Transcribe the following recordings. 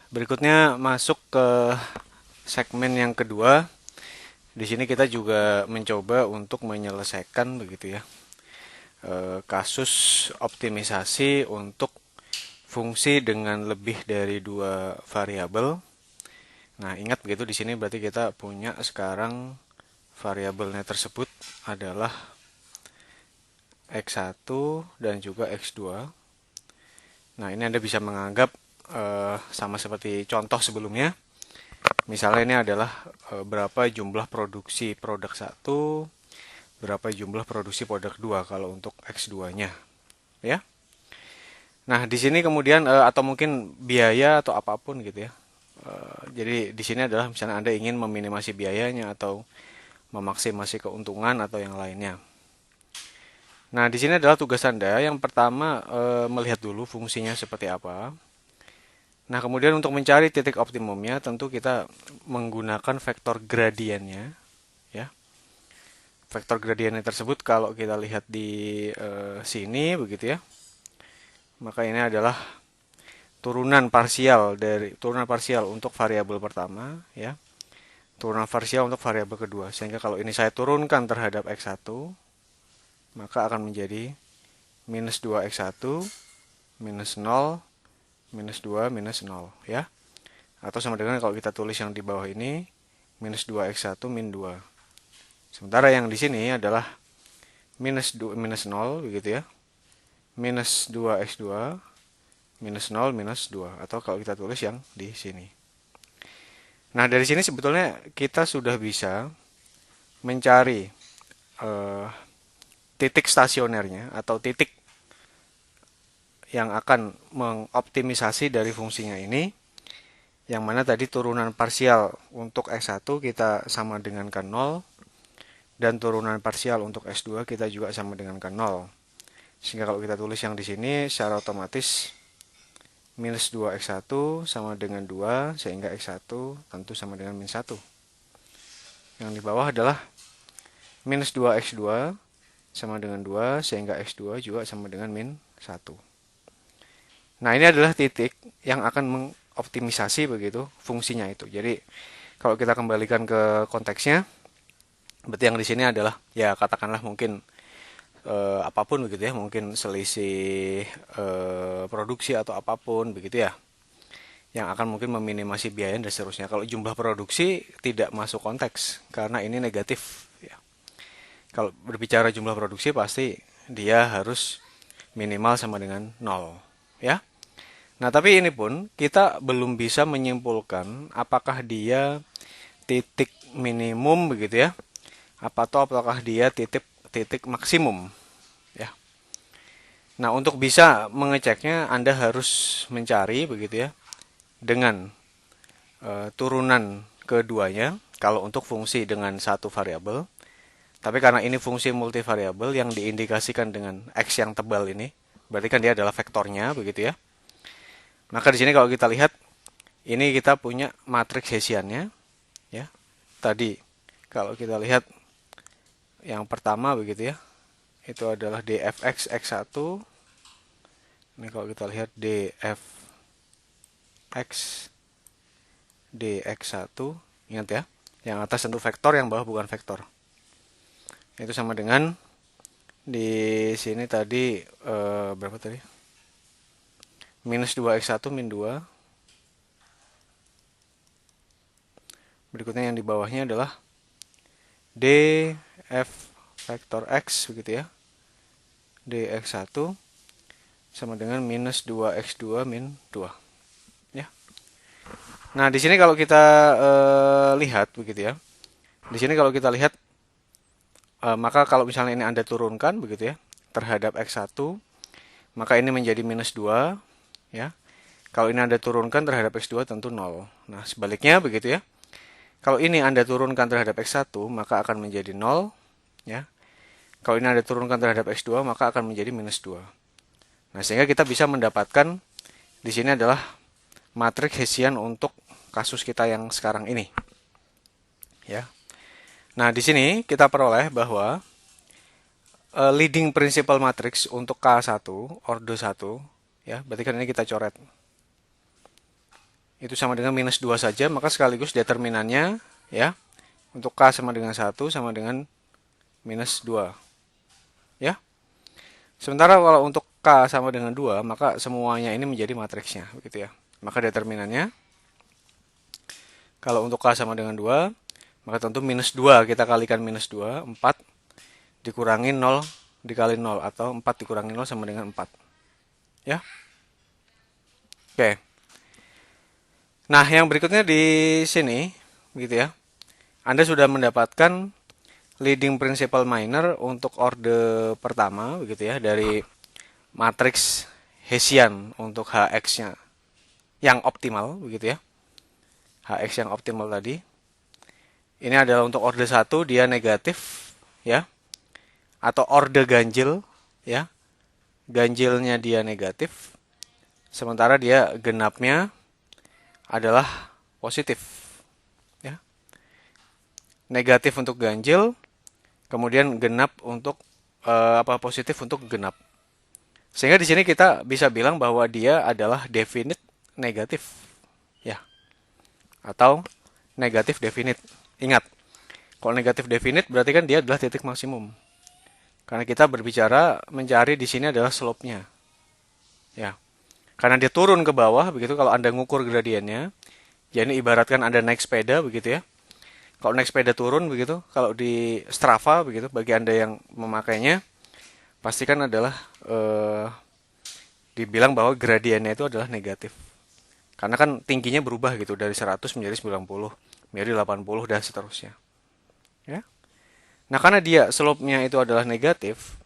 Berikutnya masuk ke segmen yang kedua. Di sini kita juga mencoba untuk menyelesaikan begitu ya, kasus optimisasi untuk fungsi dengan lebih dari dua variabel. Nah, ingat begitu di sini berarti kita punya sekarang variabelnya tersebut adalah x1 dan juga x2. Nah, ini Anda bisa menganggap sama seperti contoh sebelumnya. Misalnya ini adalah berapa jumlah produksi produk satu, berapa jumlah produksi produk 2 kalau untuk X2-nya, ya. Nah, di sini kemudian atau mungkin biaya atau apapun gitu ya. Jadi di sini adalah misalnya Anda ingin meminimasi biayanya atau memaksimasi keuntungan atau yang lainnya. Nah, di sini adalah tugas Anda. Yang pertama melihat dulu fungsinya seperti apa. Nah, kemudian untuk mencari titik optimumnya tentu kita menggunakan vektor gradiennya, ya. Vektor gradiennya tersebut kalau kita lihat di sini begitu ya, maka ini adalah turunan parsial untuk variabel pertama, ya. Turunan parsial untuk variabel kedua. Sehingga kalau ini saya turunkan terhadap x1, maka akan menjadi minus 2x1 minus 0 minus 2 minus 0, ya. Atau sama dengan kalau kita tulis yang di bawah ini minus 2x1 min 2. Sementara yang di sini adalah minus 0 begitu ya. Minus 2x2 minus 0 minus 2, atau kalau kita tulis yang di sini. Nah, dari sini sebetulnya kita sudah bisa mencari eh, titik stasionernya atau titik yang akan mengoptimisasi dari fungsinya ini, yang mana tadi turunan parsial untuk x1 kita sama dengan kan 0, dan turunan parsial untuk x2 kita juga sama dengan kan 0. Sehingga kalau kita tulis yang di sini secara otomatis minus 2x1 sama dengan 2, sehingga x1 tentu sama dengan min 1. Yang di bawah adalah minus 2x2 sama dengan 2, sehingga x2 juga sama dengan min 1. Nah, ini adalah titik yang akan mengoptimisasi begitu fungsinya itu. Jadi, kalau kita kembalikan ke konteksnya, berarti yang di sini adalah ya katakanlah mungkin apapun begitu ya, mungkin selisih produksi atau apapun begitu ya, yang akan mungkin meminimasi biaya dan seterusnya. Kalau jumlah produksi tidak masuk konteks karena ini negatif ya. Kalau berbicara jumlah produksi pasti dia harus minimal sama dengan 0, ya. Nah, tapi ini pun kita belum bisa menyimpulkan apakah dia titik minimum begitu ya, apakah dia titik titik maksimum, ya. Nah, untuk bisa mengeceknya Anda harus mencari begitu ya dengan turunan keduanya kalau untuk fungsi dengan satu variabel. Tapi karena ini fungsi multivariabel yang diindikasikan dengan x yang tebal ini, berarti kan dia adalah vektornya begitu ya. Maka di sini kalau kita lihat, ini kita punya matriks Hessiannya, ya. Tadi kalau kita lihat yang pertama begitu ya, itu adalah dfx x1. Ini kalau kita lihat dfx dx1, ingat ya, yang atas tentu vektor, yang bawah bukan vektor. Itu sama dengan di sini tadi berapa tadi? Minus 2x1 min 2. Berikutnya yang di bawahnya adalah df vektor x begitu ya. dx1 sama dengan minus 2x2 min 2. Ya. Nah, di sini kalau kita lihat begitu ya. Di sini kalau kita lihat, maka kalau misalnya ini Anda turunkan begitu ya terhadap x1, maka ini menjadi minus 2, ya. Kalau ini Anda turunkan terhadap x2 tentu 0. Nah, sebaliknya begitu ya. Kalau ini Anda turunkan terhadap x1, maka akan menjadi 0, ya. Kalau ini Anda turunkan terhadap x2, maka akan menjadi minus 2. Nah, sehingga kita bisa mendapatkan di sini adalah matriks Hessian untuk kasus kita yang sekarang ini. Ya. Nah, di sini kita peroleh bahwa leading principal matrix untuk K1, ordo 1, ya, berarti kan ini kita coret. itu sama dengan minus 2 saja, maka sekaligus determinannya ya untuk K sama dengan 1 sama dengan minus 2 ya. Sementara kalau untuk K sama dengan 2, maka semuanya ini menjadi matriksnya begitu ya. Maka determinannya kalau untuk K sama dengan 2, maka tentu minus 2 kita kalikan minus 2, 4 dikurangi 0 dikali 0 atau 4 dikurangi 0 sama dengan 4 ya. Oke. Nah, yang berikutnya di sini begitu ya. Anda sudah mendapatkan leading principal minor untuk orde pertama begitu ya dari matriks Hessian untuk Hx-nya yang optimal begitu ya. Hx yang optimal tadi. Ini adalah untuk orde 1 dia negatif ya. Atau orde ganjil ya. Ganjilnya dia negatif. Sementara dia genapnya adalah positif ya. Negatif untuk ganjil, kemudian genap untuk positif untuk genap. Sehingga di sini kita bisa bilang bahwa dia adalah definite negatif ya. Atau negatif definite. Ingat, kalau negatif definite berarti kan dia adalah titik maksimum. Karena kita berbicara mencari di sini adalah slope-nya. Ya. Karena dia turun ke bawah begitu kalau Anda ngukur gradiennya, jadi ibaratkan Anda naik sepeda begitu ya. Kalau naik sepeda turun begitu, kalau di Strava begitu bagi Anda yang memakainya, pastikan adalah dibilang bahwa gradiennya itu adalah negatif. Karena kan tingginya berubah gitu dari 100 menjadi 90, menjadi 80 dan seterusnya. Ya. Nah, karena dia slope-nya itu adalah negatif,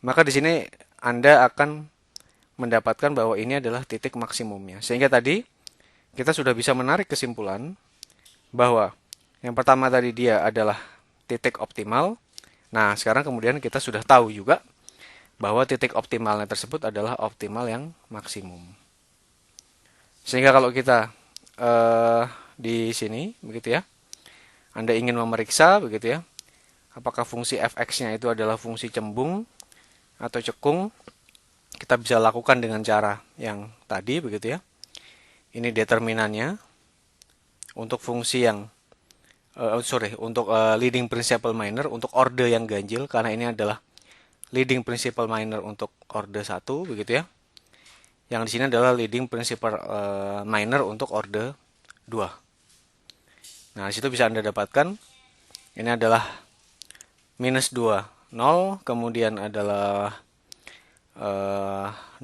maka di sini Anda akan mendapatkan bahwa ini adalah titik maksimumnya. Sehingga tadi kita sudah bisa menarik kesimpulan bahwa yang pertama tadi dia adalah titik optimal. Nah, sekarang kemudian kita sudah tahu juga bahwa titik optimalnya tersebut adalah optimal yang maksimum. Sehingga kalau kita di sini begitu ya, Anda ingin memeriksa begitu ya, apakah fungsi fx-nya itu adalah fungsi cembung atau cekung, kita bisa lakukan dengan cara yang tadi begitu ya. Ini determinannya untuk fungsi yang untuk leading principal minor untuk orde yang ganjil, karena ini adalah leading principal minor untuk orde 1 begitu ya. Yang di sini adalah leading principal minor untuk orde 2. Nah, di situ bisa Anda dapatkan ini adalah minus 2, 0, kemudian adalah 0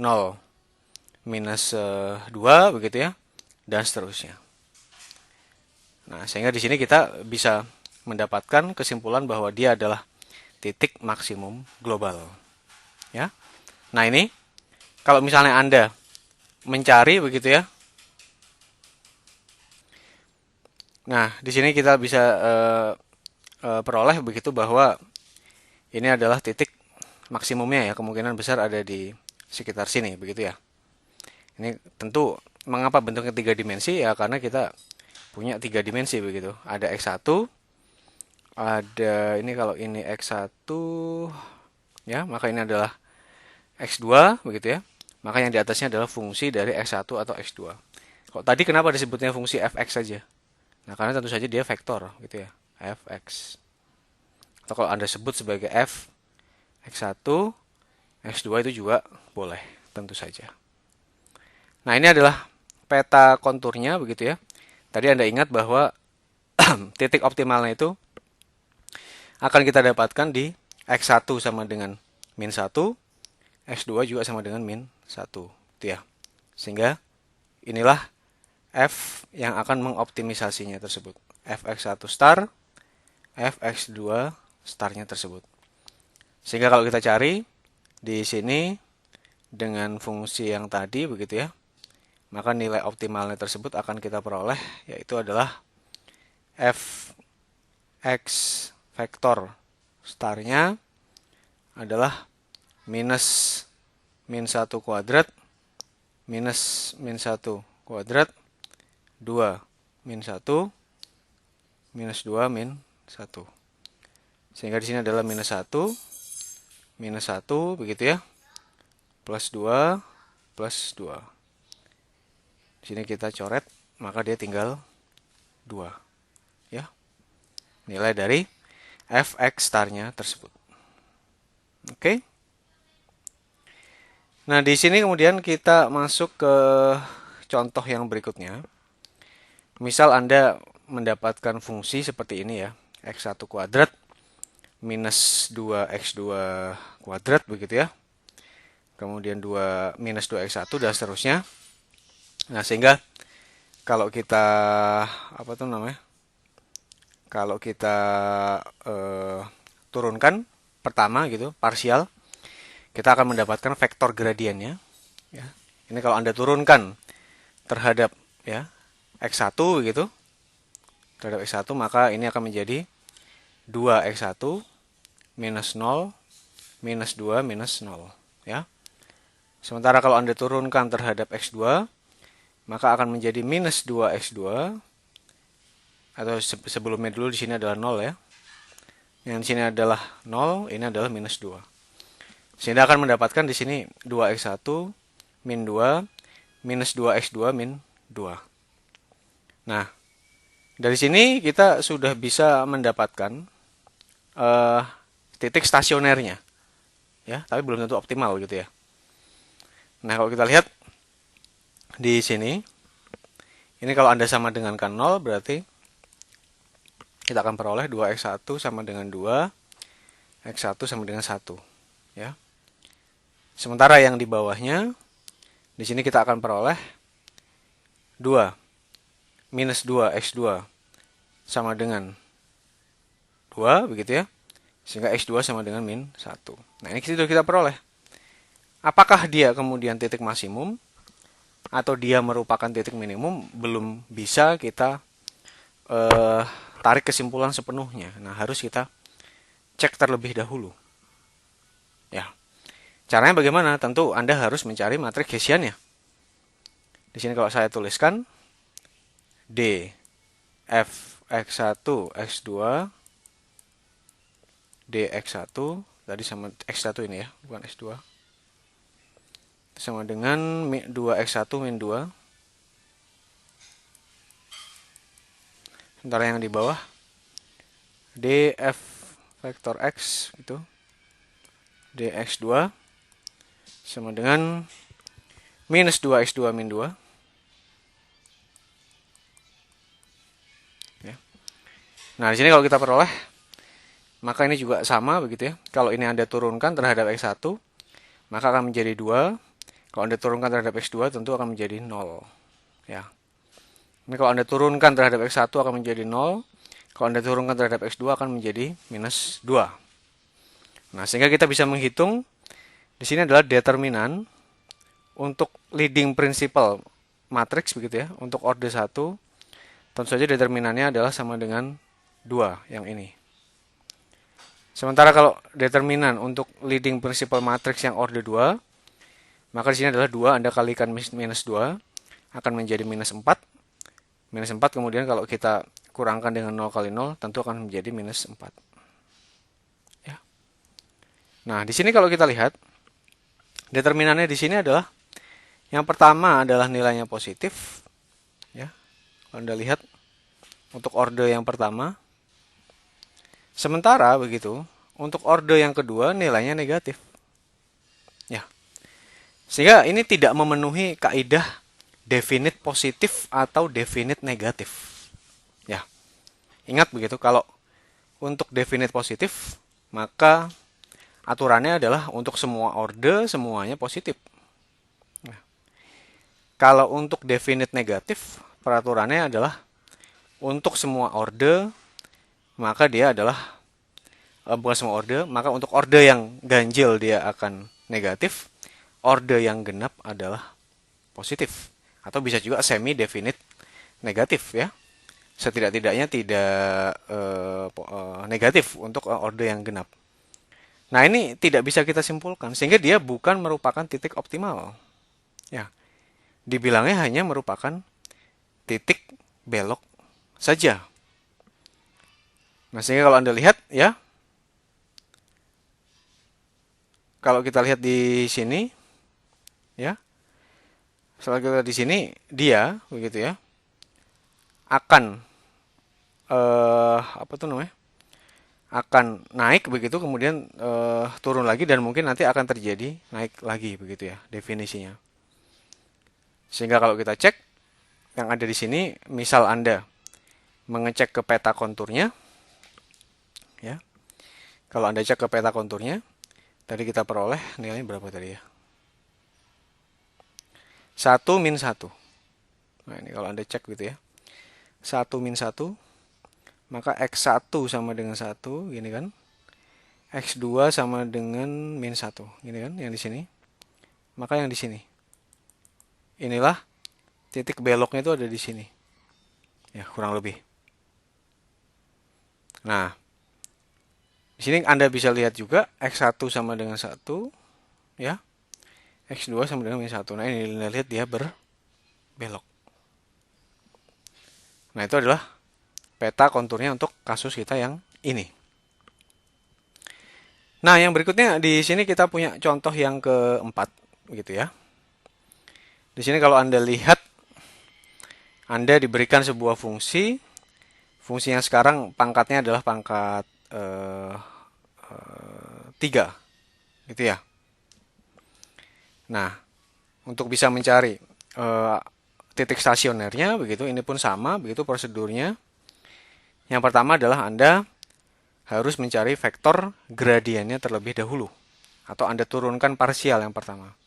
minus 2 begitu ya, dan seterusnya. Nah, sehingga di sini kita bisa mendapatkan kesimpulan bahwa dia adalah titik maksimum global. Ya. Nah, ini kalau misalnya Anda mencari begitu ya. Nah, di sini kita bisa peroleh begitu bahwa ini adalah titik maksimumnya ya, kemungkinan besar ada di sekitar sini begitu ya. Ini tentu mengapa bentuknya 3 dimensi ya, karena kita punya 3 dimensi begitu. Ada X1, ada ini kalau ini X1 ya, maka ini adalah X2 begitu ya. Maka yang di atasnya adalah fungsi dari X1 atau X2. Kok tadi kenapa disebutnya fungsi fx saja? Nah, karena tentu saja dia vektor gitu ya, fx. Atau kalau Anda sebut sebagai f X1, X2 itu juga boleh, tentu saja. Nah, ini adalah peta konturnya begitu ya. Tadi Anda ingat bahwa titik optimalnya itu akan kita dapatkan di X1 sama dengan min 1, X2 juga sama dengan min 1. Gitu ya. Sehingga inilah F yang akan mengoptimisasinya tersebut. Fx1 star, Fx2 starnya tersebut. Sehingga kalau kita cari di sini dengan fungsi yang tadi begitu ya, maka nilai optimalnya tersebut akan kita peroleh, yaitu adalah fx vektor starnya adalah minus min 1 kuadrat minus min 1 kuadrat 2 min 1 minus 2 min 1. Sehingga di sini adalah minus 1 begitu ya, plus 2 plus 2. Di sini kita coret maka dia tinggal 2. Ya, nilai dari fx starnya tersebut. Oke. Nah, di sini kemudian kita masuk ke contoh yang berikutnya. Misal Anda mendapatkan fungsi seperti ini ya, x1 kuadrat minus 2x2 kuadrat begitu ya. Kemudian 2 minus 2x1 dan seterusnya. Nah, sehingga kalau kita apa tuh namanya? Kalau kita turunkan pertama gitu, parsial, kita akan mendapatkan vektor gradiennya ya. Ini kalau Anda turunkan terhadap ya x1 gitu, terhadap x1 maka ini akan menjadi 2x1 minus 0 minus 2 minus 0 ya. Sementara kalau Anda turunkan terhadap x2 maka akan menjadi minus 2x2 atau sebelumnya dulu di sini adalah 0 ya. Yang di sini adalah 0, ini adalah minus 2. Sehingga akan mendapatkan di sini 2x1 min 2 minus 2x2 min 2. Nah, dari sini kita sudah bisa mendapatkan titik stasionernya. Ya, tapi belum tentu optimal gitu ya. Nah, kalau kita lihat di sini, ini kalau Anda sama dengan kan 0 berarti kita akan peroleh 2x1 sama dengan 2, x1 sama dengan 1. Ya. Sementara yang di bawahnya, di sini kita akan peroleh 2 minus 2x2 sama dengan 2, begitu ya. Sehingga x2 sama dengan min 1. Nah, ini sudah kita peroleh. Apakah dia kemudian titik maksimum atau dia merupakan titik minimum, belum bisa kita tarik kesimpulan sepenuhnya. Nah, harus kita cek terlebih dahulu. Ya. Caranya bagaimana? Tentu Anda harus mencari matriks Hessiannya. Di sini kalau saya tuliskan D f x1 x2 dx1 tadi sama x1 ini ya, bukan x2. Sama dengan 2x1 min 2. Sementara yang di bawah df vektor x gitu. dx2 sama dengan minus 2x2 min 2. Ya. Nah, di sini kalau kita peroleh, maka ini juga sama begitu ya. Kalau ini Anda turunkan terhadap x1, maka akan menjadi 2. Kalau Anda turunkan terhadap x2, tentu akan menjadi 0. Ya. Ini kalau Anda turunkan terhadap x1 akan menjadi 0. Kalau Anda turunkan terhadap x2 akan menjadi minus 2. Nah, sehingga kita bisa menghitung di sini adalah determinan untuk leading principal matrix begitu ya. Untuk order 1, tentu saja determinannya adalah sama dengan 2 yang ini. Sementara kalau determinan untuk leading principal matrix yang order 2, maka di sini adalah 2 Anda kalikan minus 2 akan menjadi minus 4. Minus 4 kemudian kalau kita kurangkan dengan 0 kali 0 tentu akan menjadi minus 4. Ya. Nah, di sini kalau kita lihat determinannya di sini adalah yang pertama adalah nilainya positif. Ya. Kalau Anda lihat untuk order yang pertama. Sementara begitu, untuk order yang kedua nilainya negatif. Ya. Sehingga ini tidak memenuhi kaidah definite positif atau definite negatif. Ya. Ingat begitu, kalau untuk definite positif, maka aturannya adalah untuk semua order semuanya positif. Nah, kalau untuk definite negatif, peraturannya adalah untuk semua order maka dia adalah bukan semua order, maka untuk order yang ganjil dia akan negatif, order yang genap adalah positif. Atau bisa juga semi definite negatif ya. Setidak-tidaknya tidak negatif untuk order yang genap. Nah, ini tidak bisa kita simpulkan sehingga dia bukan merupakan titik optimal. Ya. Dibilangnya hanya merupakan titik belok saja. Nah, sehingga kalau Anda lihat ya, kalau kita lihat di sini ya, setelah kita di sini dia begitu ya. akan apa tuh namanya? Akan naik begitu, kemudian turun lagi, dan mungkin nanti akan terjadi naik lagi begitu ya definisinya. Sehingga kalau kita cek yang ada di sini, misal Anda mengecek ke peta konturnya, ya. Kalau Anda cek ke peta konturnya, tadi kita peroleh nilainya berapa tadi ya? 1 min 1. Nah, ini kalau Anda cek gitu ya. 1 min 1, maka X1 sama dengan 1, gini kan. X2 sama dengan min 1, gini kan, yang di sini. Maka yang di sini. Inilah titik beloknya itu ada di sini. Ya, kurang lebih. Nah, di sini Anda bisa lihat juga X1 sama dengan 1, ya. X2 sama dengan min 1. Nah, ini lihat dia berbelok. Nah, itu adalah peta konturnya untuk kasus kita yang ini. Nah, yang berikutnya di sini kita punya contoh yang keempat, gitu ya. Di sini kalau Anda lihat, Anda diberikan sebuah fungsi, fungsi yang sekarang pangkatnya adalah pangkat 3, gitu ya. Nah, untuk bisa mencari titik stasionernya, begitu, ini pun sama, begitu prosedurnya. Yang pertama adalah Anda harus mencari vektor gradiennya terlebih dahulu. Atau Anda turunkan parsial yang pertama.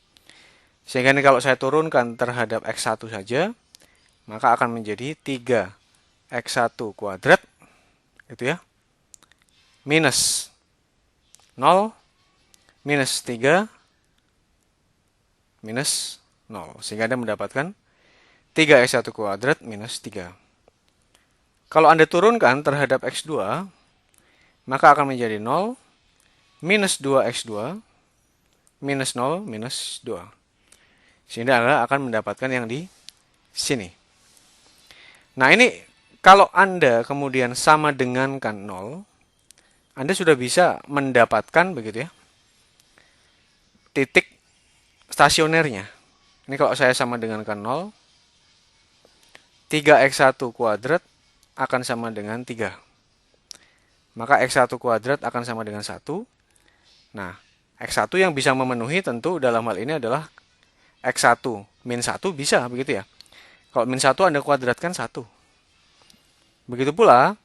Sehingga ini kalau saya turunkan terhadap X1 saja, maka akan menjadi 3X1 kuadrat, gitu ya, minus 0, minus 3, minus 0. Sehingga Anda mendapatkan 3X1 kuadrat minus 3. Kalau Anda turunkan terhadap X2, maka akan menjadi 0, minus 2X2, minus 0, minus 2. Sehingga Anda akan mendapatkan yang di sini. Nah, ini kalau Anda kemudian sama dengankan 0, Anda sudah bisa mendapatkan begitu ya, titik stasionernya. Ini kalau saya sama dengankan 0, 3X1 kuadrat akan sama dengan 3. Maka X1 kuadrat akan sama dengan 1. Nah, X1 yang bisa memenuhi tentu dalam hal ini adalah X1 min 1 bisa begitu ya. Kalau min 1 Anda kuadratkan 1. Begitu pula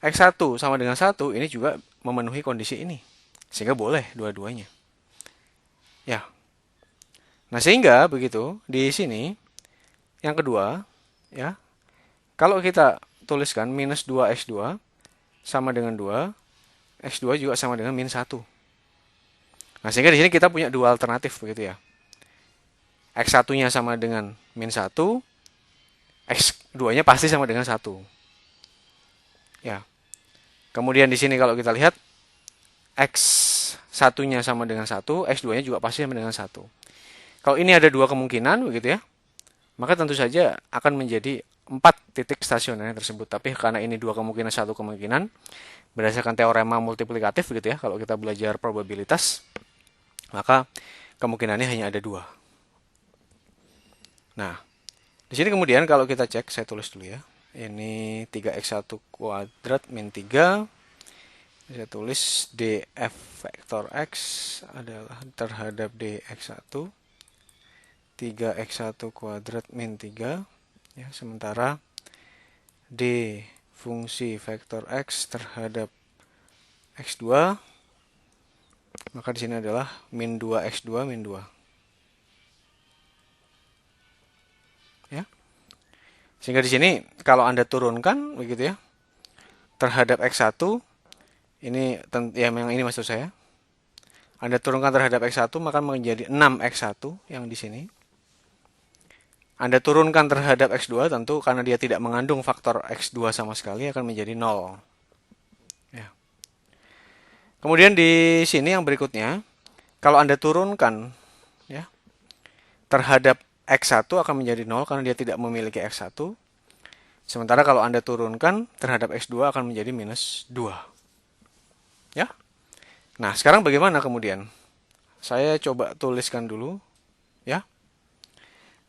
X1 sama dengan 1 ini juga memenuhi kondisi ini. Sehingga boleh dua-duanya. Ya. Nah, sehingga begitu di sini yang kedua, ya. Kalau kita tuliskan minus 2X2 sama dengan 2, X2 juga sama dengan min 1. Nah, sehingga di sini kita punya dua alternatif begitu ya. X1-nya sama dengan min 1, X2-nya pasti sama dengan 1. Ya. Kemudian di sini kalau kita lihat X1-nya sama dengan 1, X2-nya juga pasti sama dengan 1. Kalau ini ada dua kemungkinan begitu ya, maka tentu saja akan menjadi 4 titik stasioner tersebut. Tapi karena ini dua kemungkinan, satu kemungkinan, berdasarkan teorema multiplikatif gitu ya, kalau kita belajar probabilitas, maka kemungkinannya hanya ada 2. Nah, di sini kemudian kalau kita cek, saya tulis dulu ya. Ini 3X1 kuadrat min 3. Saya tulis df vektor x adalah terhadap dx1. 3X1 kuadrat min 3. Ya, sementara d fungsi vektor x terhadap x2, maka di sini adalah min 2x2 min 2. Ya. Sehingga di sini kalau Anda turunkan begitu ya terhadap x1, ini yang ini maksud saya. Anda turunkan terhadap x1 maka menjadi 6x1 yang di sini. Anda turunkan terhadap X2 tentu karena dia tidak mengandung faktor X2 sama sekali akan menjadi 0. Ya. Kemudian di sini yang berikutnya, kalau Anda turunkan ya, terhadap X1 akan menjadi 0 karena dia tidak memiliki X1. Sementara kalau Anda turunkan terhadap X2 akan menjadi minus 2. Ya. Nah, sekarang bagaimana kemudian? Saya coba tuliskan dulu. Ya.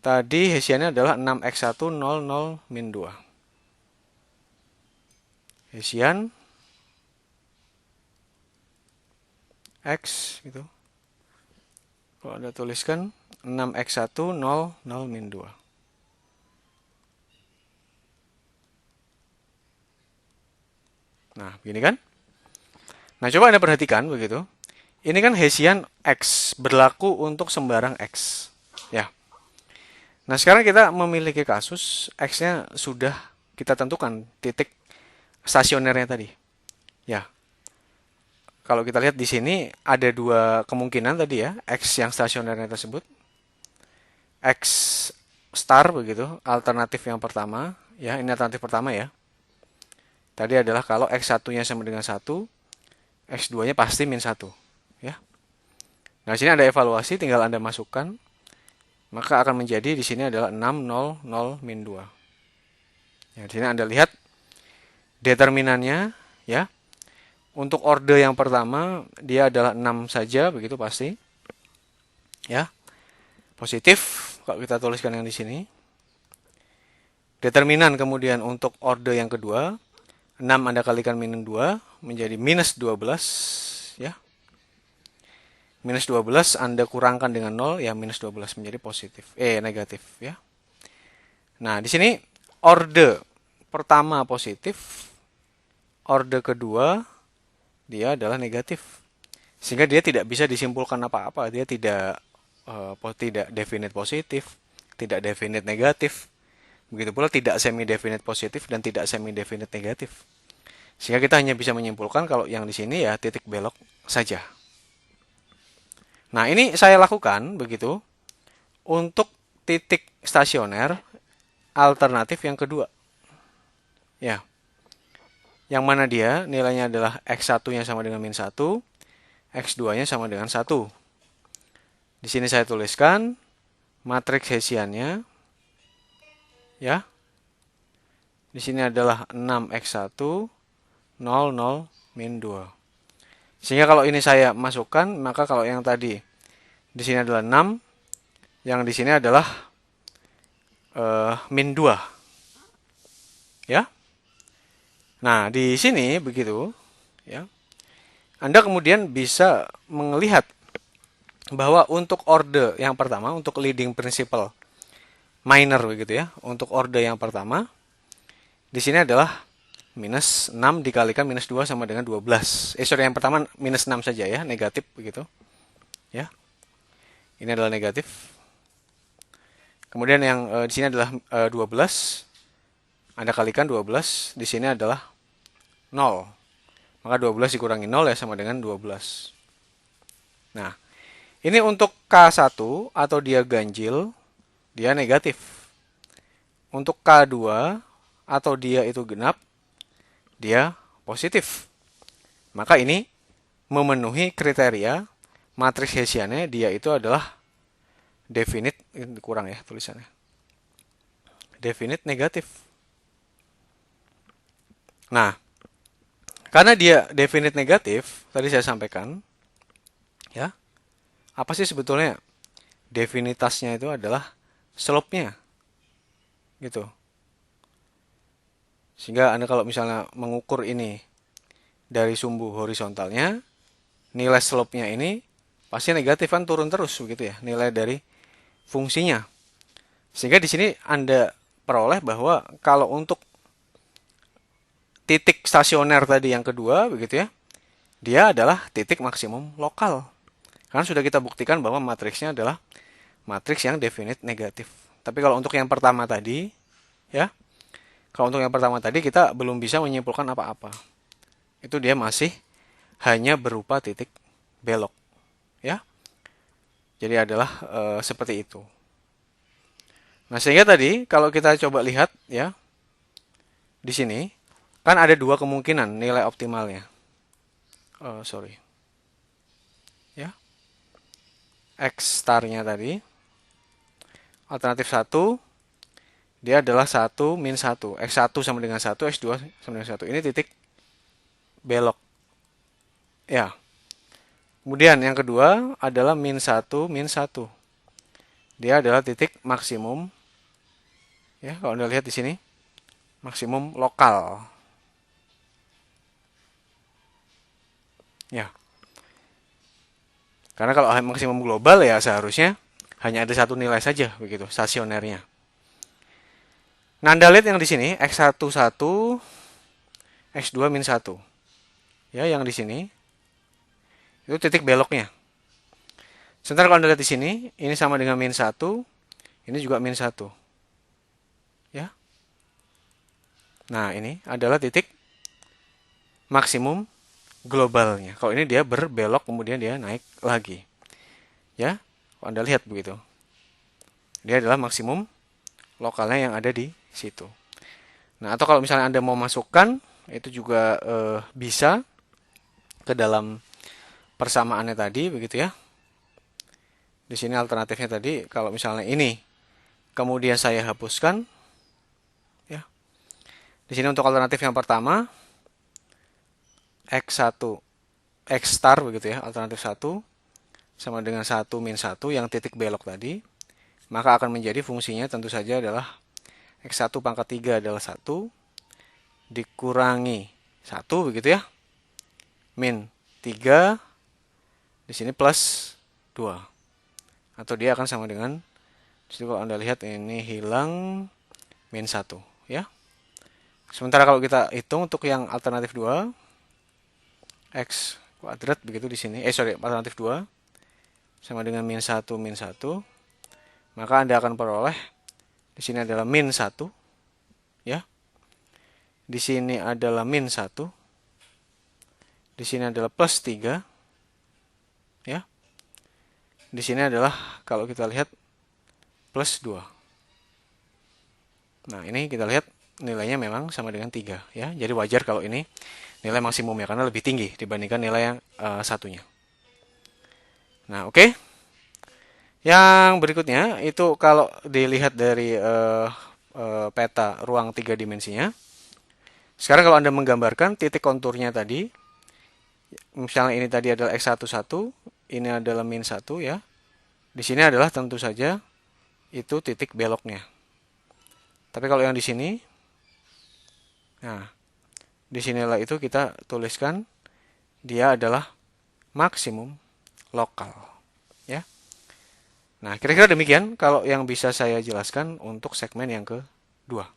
Tadi Hessiannya adalah 6X1 00 min 2. Hessian X gitu. Kalau Anda tuliskan 6x1 0 0 min 2. Nah, begini kan? Nah, coba Anda perhatikan begitu. Ini kan Hessian X berlaku untuk sembarang X. Ya. Nah, sekarang kita memiliki kasus X-nya sudah kita tentukan titik stasionernya tadi. Ya. Kalau kita lihat di sini ada dua kemungkinan tadi ya, X yang stasionernya tersebut. X star begitu, alternatif yang pertama. Ya, ini alternatif pertama ya. Tadi adalah kalau X1-nya sama dengan 1, X2-nya pasti min 1. Ya. Nah, di sini ada evaluasi, tinggal Anda masukkan. Maka akan menjadi di sini adalah 6, 0, 0, min 2. Ya, di sini Anda lihat determinannya ya. Untuk orde yang pertama dia adalah 6 saja begitu pasti. Ya. Positif kalau kita tuliskan yang di sini. Determinan kemudian untuk orde yang kedua 6 Anda kalikan min 2 menjadi minus 12 ya. Minus 12 Anda kurangkan dengan 0 ya minus 12 menjadi positif. Negatif ya. Nah, di sini orde pertama positif, orde kedua dia adalah negatif. Sehingga dia tidak bisa disimpulkan apa-apa, dia tidak definite positif, tidak definite negatif. Begitu pula tidak semi definite positif dan tidak semi definite negatif. Sehingga kita hanya bisa menyimpulkan kalau yang di sini ya titik belok saja. Nah, ini saya lakukan begitu untuk titik stasioner alternatif yang kedua. Ya. Yang mana dia nilainya adalah X1-nya sama dengan min 1, X2-nya sama dengan 1. Di sini saya tuliskan matriks Hessiannya. Ya. Di sini adalah 6X1, 0, 0, min 2. Sehingga kalau ini saya masukkan, maka kalau yang tadi di sini adalah 6, yang di sini adalah min 2. Ya. Nah, di sini begitu, ya. Anda kemudian bisa melihat bahwa untuk orde yang pertama, untuk leading principle minor begitu ya, untuk orde yang pertama, di sini adalah minus 6 dikalikan minus 2 sama dengan 12. Yang pertama minus 6 saja ya, negatif begitu. Ya. Ini adalah negatif. Kemudian yang di sini adalah 12. Anda kalikan 12, di sini adalah 0. Maka 12 dikurangi 0 ya sama dengan 12. Nah, ini untuk K1 atau dia ganjil, dia negatif. Untuk K2 atau dia itu genap, dia positif. Maka ini memenuhi kriteria matriks Hessiannya, dia itu adalah definite, kurang ya tulisannya. Definite negatif. Nah, karena dia definite negatif, tadi saya sampaikan, ya, apa sih sebetulnya definitasnya itu adalah slope-nya, gitu. Sehingga Anda kalau misalnya mengukur ini dari sumbu horizontalnya, nilai slope-nya ini pasti negatif kan, turun terus begitu ya, nilai dari fungsinya. Sehingga di sini Anda peroleh bahwa kalau untuk titik stasioner tadi yang kedua begitu ya, dia adalah titik maksimum lokal. Karena sudah kita buktikan bahwa matriksnya adalah matriks yang definite negatif. Tapi kalau untuk yang pertama tadi, ya, kalau untuk yang pertama tadi kita belum bisa menyimpulkan apa-apa. Itu dia masih hanya berupa titik belok, ya. Jadi adalah seperti itu. Nah, sehingga tadi kalau kita coba lihat ya, di sini kan ada dua kemungkinan nilai optimalnya. Ya. X starnya tadi. Alternatif 1 dia adalah 1 min 1. X1 sama dengan 1, X2 sama dengan 1. Ini titik belok. Ya. Kemudian yang kedua adalah min 1 min 1. Dia adalah titik maksimum. Ya, kalau Anda lihat di sini maksimum lokal. Ya. Karena kalau maksimum global ya seharusnya hanya ada satu nilai saja begitu, stasionernya. Nah, Anda lihat yang di sini X11, X2 min 1. Ya, yang di sini itu titik beloknya. Sementara kalau Anda lihat di sini, ini sama dengan min 1, ini juga min 1. Ya. Nah, ini adalah titik maksimum globalnya. Kalau ini dia berbelok kemudian dia naik lagi. Ya. Kalau Anda lihat begitu. Dia adalah maksimum lokalnya yang ada di situ. Nah, atau kalau misalnya Anda mau masukkan, itu juga bisa ke dalam persamaannya tadi, begitu ya. Di sini alternatifnya tadi, kalau misalnya ini, kemudian saya hapuskan, ya. Di sini untuk alternatif yang pertama, X1, X star, begitu ya, alternatif 1, sama dengan 1 min 1, yang titik belok tadi, maka akan menjadi fungsinya tentu saja adalah X1 pangkat 3 adalah 1, dikurangi 1, begitu ya, min 3, di sini plus 2. Atau dia akan sama dengan, jadi kalau Anda lihat ini hilang min 1. Ya. Sementara kalau kita hitung untuk yang alternatif 2, X kuadrat begitu di sini, alternatif 2, sama dengan min 1, maka Anda akan peroleh, di sini adalah min 1, ya. Di sini adalah min 1, di sini adalah plus 3, ya. Di sini adalah kalau kita lihat plus 2. Nah, ini kita lihat nilainya memang sama dengan 3 ya. Jadi wajar kalau ini nilai maksimum ya karena lebih tinggi dibandingkan nilai yang satunya. Nah, oke. Yang berikutnya itu kalau dilihat dari peta ruang 3 dimensinya. Sekarang kalau Anda menggambarkan titik konturnya tadi, misalnya ini tadi adalah X11, ini adalah min 1 ya. Di sini adalah tentu saja itu titik beloknya. Tapi kalau yang di sini, nah, di sinilah itu kita tuliskan dia adalah maksimum lokal. Ya. Nah, kira-kira demikian kalau yang bisa saya jelaskan untuk segmen yang kedua.